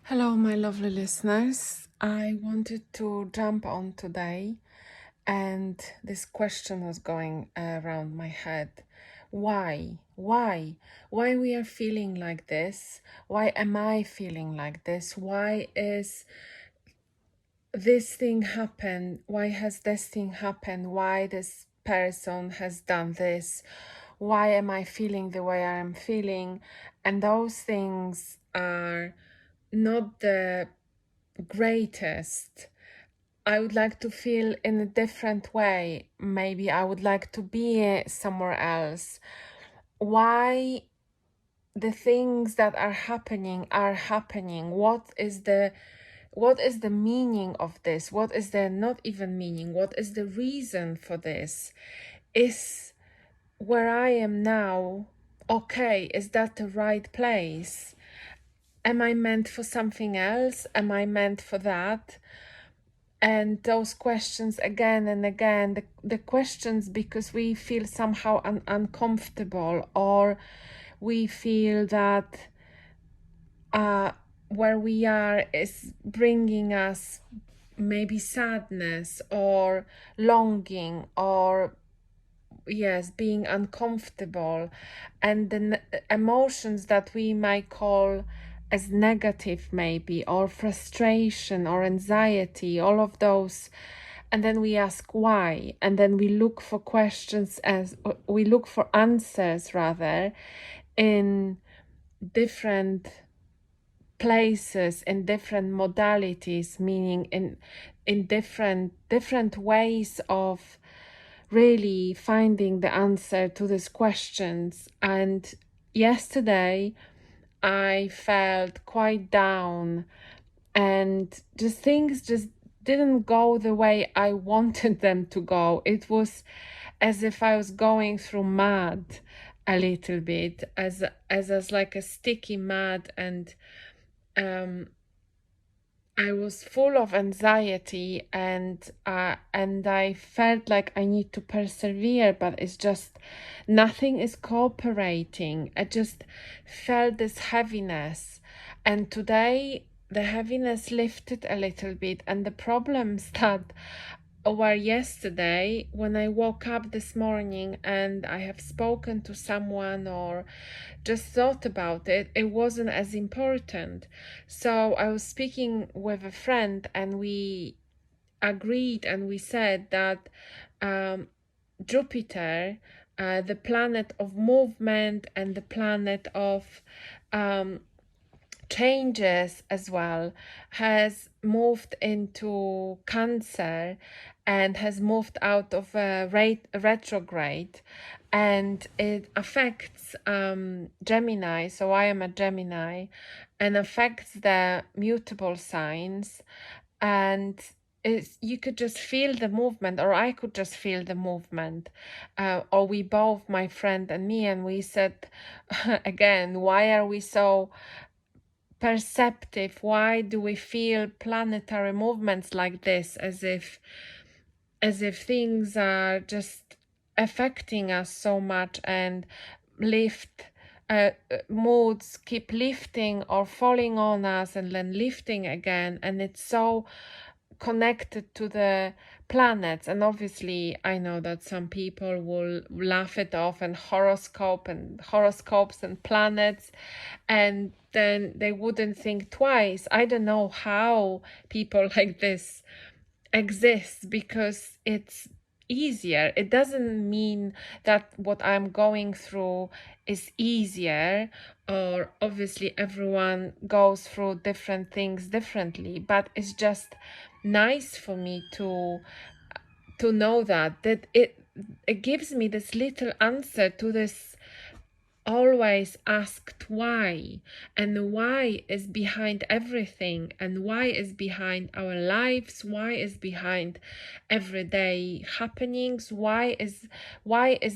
Hello, my lovely listeners. I wanted to jump on today, and this question was going around my head. Why? Why? Why we are feeling like this? Why am I feeling like this? Why is this thing happen? Why has this thing happened? Why this person has done this? Why am I feeling the way I am feeling? And those things are not the greatest. I would like to feel in a different way. Maybe I would like to be somewhere else. Why the things that are happening are happening? What is the meaning of this? What is the not even meaning? What is the reason for this? Is where I am now okay? Is that the right place? Am I meant for something else? Am I meant for that? And those questions again and again, the questions because we feel somehow uncomfortable, or we feel that where we are is bringing us maybe sadness or longing, or yes, being uncomfortable, and the emotions that we might call as negative maybe, or frustration or anxiety, all of those. And then we ask why, and then we look for questions, as we look for answers rather, in different places, in different modalities, meaning in different ways of really finding the answer to these questions. And yesterday I felt quite down, and just things just didn't go the way I wanted them to go. It was as if I was going through mud a little bit, as like a sticky mud, and I was full of anxiety, and I felt like I need to persevere, but it's just nothing is cooperating. I just felt this heaviness, and today the heaviness lifted a little bit, and the problems that were yesterday, when I woke up this morning and I have spoken to someone or just thought about it, it wasn't as important. So I was speaking with a friend, and we agreed and we said that Jupiter, the planet of movement and the planet of changes as well, has moved into Cancer and has moved out of retrograde, and it affects Gemini. So I am a Gemini, and affects the mutable signs. And you could just feel the movement, or I could just feel the movement, or we both, my friend and me, and we said again, why are we so perceptive? Why do we feel planetary movements like this, as if things are just affecting us so much, and lift moods keep lifting or falling on us and then lifting again, and it's so connected to the planets. And obviously I know that some people will laugh it off, and horoscopes and planets, and then they wouldn't think twice. I don't know how people like this exist, because it's easier. It doesn't mean that what I'm going through is easier, or obviously everyone goes through different things differently, but it's just nice for me to know that it gives me this little answer to this always asked why, and why is behind everything, and why is behind our lives, why is behind everyday happenings, why is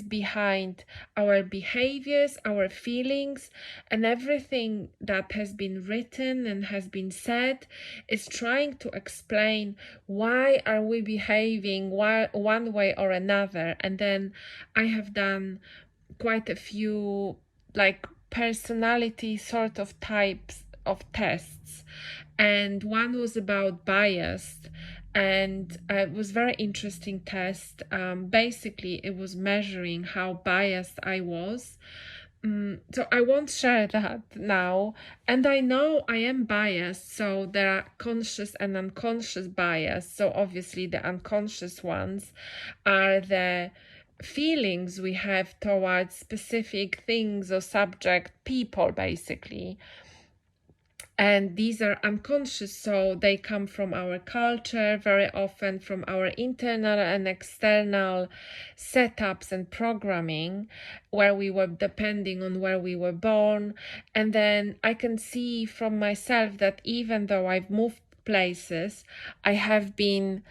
behind our behaviors, our feelings, and everything that has been written and has been said is trying to explain why are we behaving one way or another. And then I have done quite a few like personality sort of types of tests, and one was about bias, and it was very interesting test. Basically, it was measuring how biased I was. So I won't share that now. And I know I am biased, so there are conscious and unconscious bias. So obviously the unconscious ones are the feelings we have towards specific things or subject, people, basically. And these are unconscious, so they come from our culture, very often from our internal and external setups and programming, where we were depending on where we were born. And then I can see from myself that even though I've moved places, I have been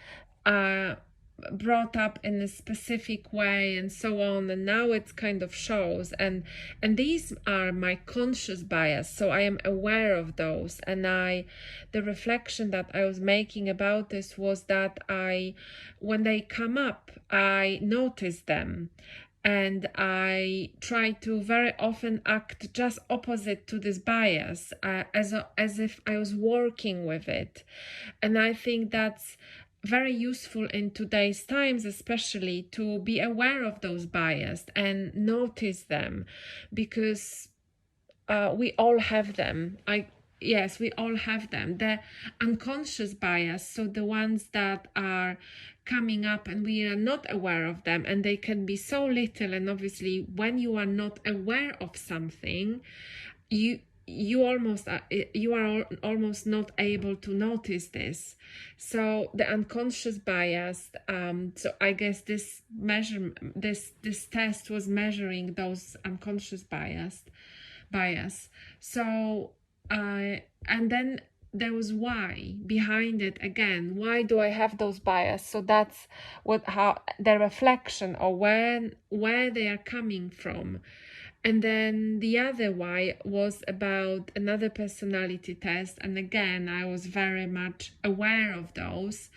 brought up in a specific way and so on, and now it's kind of shows, and these are my conscious bias, so I am aware of those. And the reflection that I was making about this was that when they come up, I notice them, and I try to very often act just opposite to this bias, as if I was working with it. And I think that's very useful in today's times, especially, to be aware of those biases and notice them, because we all have them. Yes, we all have them. The unconscious bias, so the ones that are coming up and we are not aware of them, and they can be so little. And obviously, when you are not aware of something, you are almost not able to notice this. So the unconscious bias, so I guess this test was measuring those unconscious bias. So and then there was why behind it. Again, why do I have those bias? So that's how the reflection, or where they are coming from. And then the other why was about another personality test. And again, I was very much aware of those.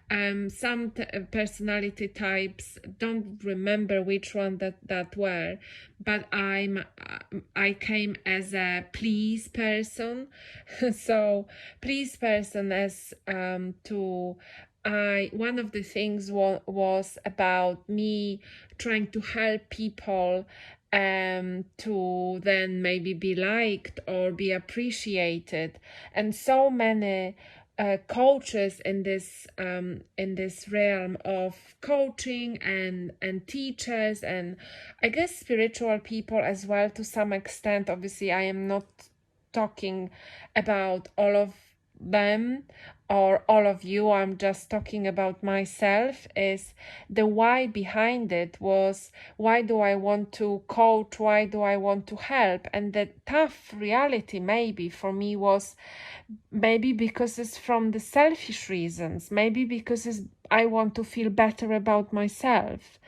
Some personality types, don't remember which one that were, but I came as a please person. So please person as one of the things was about me trying to help people to then maybe be liked or be appreciated. And so many coaches in this realm of coaching and teachers, and I guess spiritual people as well to some extent. Obviously, I am not talking about all of them or all of you, I'm just talking about myself. Is the why behind it was, why do I want to coach, why do I want to help? And the tough reality maybe for me was maybe because it's from the selfish reasons, maybe because I want to feel better about myself.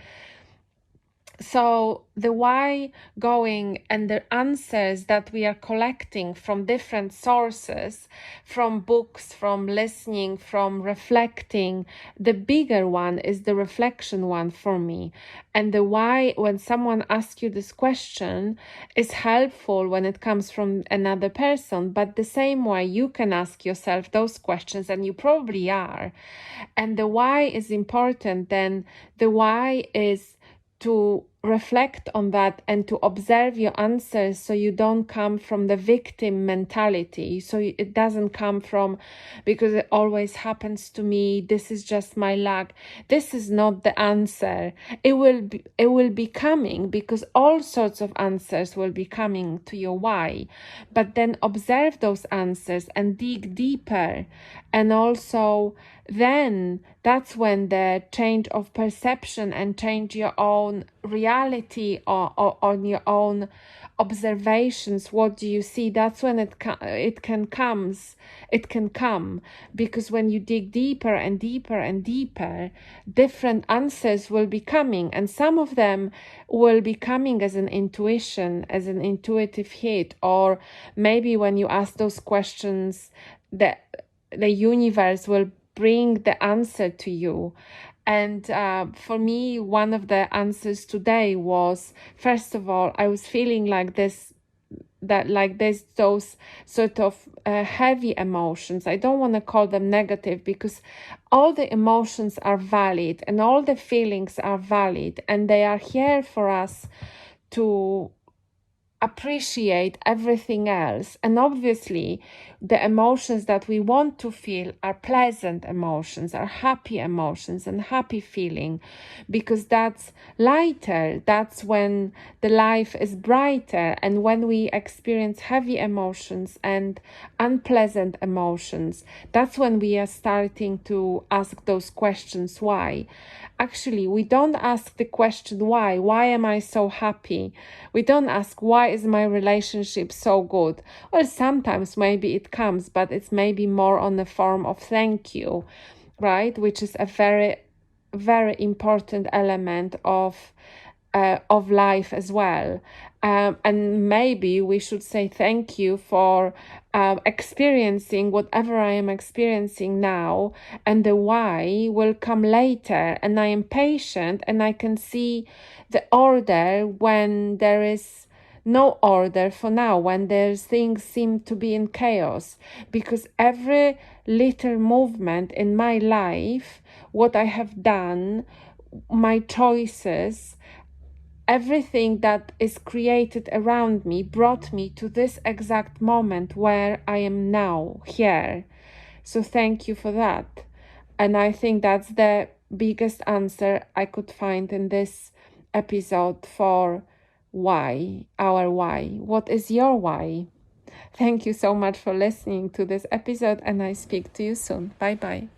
So the why going and the answers that we are collecting from different sources, from books, from listening, from reflecting, the bigger one is the reflection one for me. And the why, when someone asks you this question, is helpful when it comes from another person, but the same way you can ask yourself those questions, and you probably are. And the why is important. Then the why is to reflect on that and to observe your answers, so you don't come from the victim mentality. So it doesn't come from, because it always happens to me, this is just my luck. This is not the answer. It will be coming, because all sorts of answers will be coming to your why. But then observe those answers and dig deeper. And also then that's when the change of perception and change your own reality or on your own observations, what do you see, that's when it can come, because when you dig deeper and deeper and deeper, different answers will be coming, and some of them will be coming as an intuition, as an intuitive hit, or maybe when you ask those questions, the universe will bring the answer to you. And for me, one of the answers today was, first of all, I was feeling like this that like there's those sort of heavy emotions. I don't want to call them negative, because all the emotions are valid and all the feelings are valid, and they are here for us to appreciate everything else. And obviously the emotions that we want to feel are pleasant emotions, are happy emotions and happy feeling, because that's lighter, that's when the life is brighter. And when we experience heavy emotions and unpleasant emotions, that's when we are starting to ask those questions. Why? Actually, we don't ask the question why am I so happy? We don't ask why is my relationship so good? Well, sometimes maybe it comes, but it's maybe more on the form of thank you, right? Which is a very, very important element of life as well. And maybe we should say thank you for experiencing whatever I am experiencing now, and the why will come later. And I am patient and I can see the order when there is no order for now, when there's things seem to be in chaos. Because every little movement in my life, what I have done, my choices, everything that is created around me brought me to this exact moment where I am now here. So thank you for that. And I think that's the biggest answer I could find in this episode for why, our why. What is your why? Thank you so much for listening to this episode, and I speak to you soon. Bye bye.